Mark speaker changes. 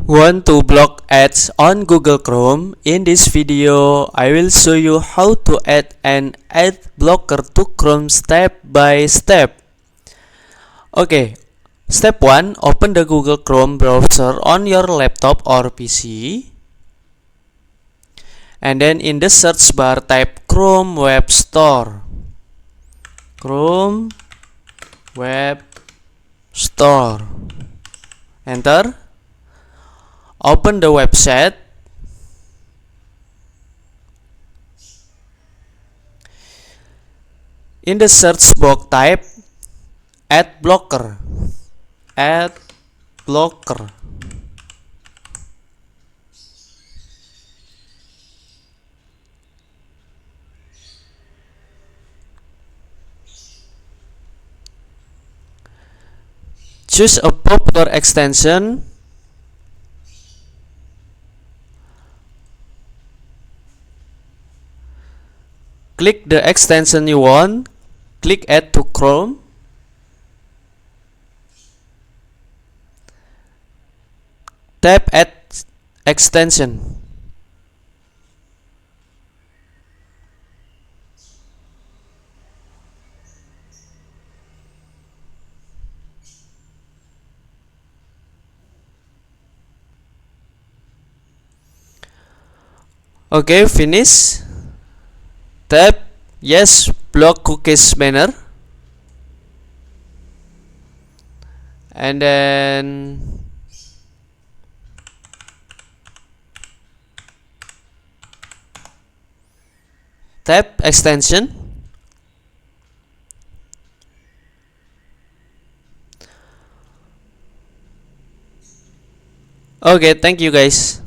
Speaker 1: Want to block ads on Google Chrome? In this video, I will show you how to add an ad blocker to Chrome step by step. Okay, step 1, open the Google Chrome browser on your laptop or PC. And then in the search bar, type Chrome Web Store. Chrome Web Store. Enter. Open the website. In the search box, type ad blocker. Ad blocker. Choose a popular extension. Click the extension you want. Click Add to Chrome. Tap Add Extension. Okay, finish. Tap Yes, block cookies banner. And then tap extension. Okay, thank you guys.